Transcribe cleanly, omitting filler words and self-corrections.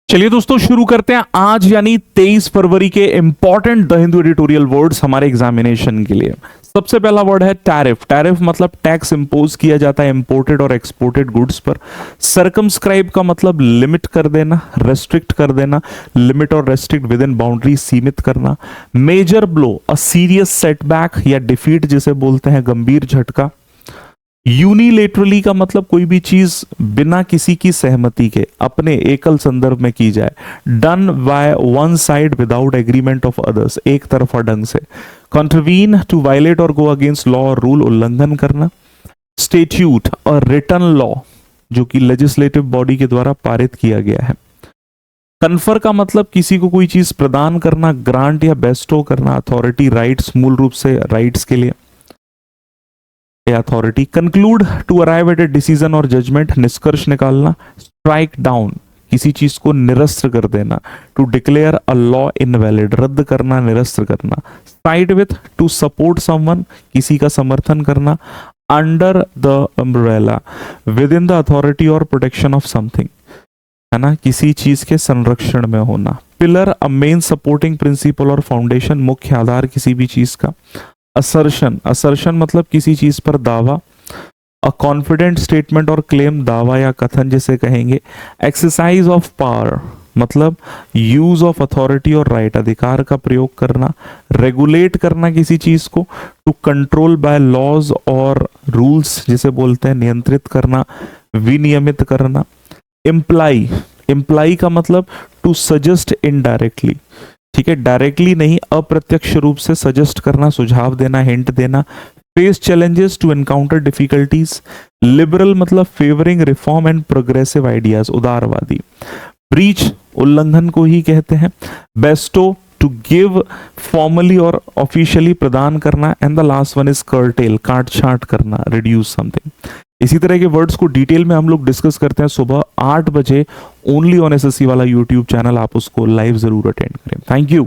चलिए दोस्तों शुरू करते हैं आज यानी 23 फरवरी के important the Hindu editorial words हमारे एग्जामिनेशन के लिए। सबसे पहला वर्ड है टैरिफ। टैरिफ मतलब टैक्स इंपोज किया जाता है इंपोर्टेड और एक्सपोर्टेड गुड्स पर। सरकमस्क्राइब का मतलब लिमिट कर देना, रेस्ट्रिक्ट कर देना, लिमिट और रेस्ट्रिक्ट विद इन बाउंड्री सीमित करना। Major blow a serious setback या डिफीट जिसे बोलते हैं, गंभीर झटका। यूनिलेटरली का मतलब कोई भी चीज बिना किसी की सहमति के अपने एकल संदर्भ में की जाए। Done by one side without agreement of others, एक तरफा ढंग से। कॉन्ट्रवीन टू वायलेट और गो अगेंस्ट लॉ और रूल, उल्लंघन करना। स्टेट्यूट और रिटन लॉ जो कि लेजिस्लेटिव बॉडी के द्वारा पारित किया गया है। कन्फर का मतलब किसी को कोई चीज प्रदान करना, ग्रांट या बेस्टो करना। अथॉरिटी राइट्स मूल रूप से राइट्स के लिए authority. Conclude to arrive at a decision और जजमेंट, निष्कर्ष निकालना। स्ट्राइक डाउन किसी चीज को निरस्त कर देना। To declare a law invalid, रद्द करना, निरस्त करना। Side with to support someone, किसी का समर्थन करना। Under the umbrella, within the authority और प्रोटेक्शन ऑफ समथिंग, है ना, किसी चीज के संरक्षण में होना। Pillar a main supporting principle और फाउंडेशन, मुख्य आधार किसी भी चीज का। असर्शन, असर्शन मतलब किसी चीज पर दावा। अ कॉन्फिडेंट स्टेटमेंट और क्लेम, दावा या कथन जिसे कहेंगे। एक्सरसाइज ऑफ पावर मतलब यूज ऑफ अथॉरिटी और राइट, अधिकार का प्रयोग करना। रेगुलेट करना किसी चीज को। टू कंट्रोल बाय लॉज और रूल्स जिसे बोलते हैं, नियंत्रित करना, विनियमित करना। इम्प्लाई, इम्प्लाई का मतलब टू सजेस्ट इनडायरेक्टली, ठीक है, डायरेक्टली नहीं, अप्रत्यक्ष रूप से सजेस्ट करना, सुझाव देना, हिंट देना। Face challenges to encounter difficulties. Liberal मतलब favouring reform and progressive ideas, उदारवादी। ब्रीच उल्लंघन को ही कहते हैं। बेस्टो टू गिव फॉर्मली और ऑफिशियली, प्रदान करना। And the last one is curtail, काट छांट करना, रिड्यूस समथिंग। इसी तरह के वर्ड्स को डिटेल में हम लोग डिस्कस करते हैं सुबह 8 बजे ओनली ऑन एसएससी वाला यूट्यूब चैनल। आप उसको लाइव जरूर अटेंड करें। Thank you.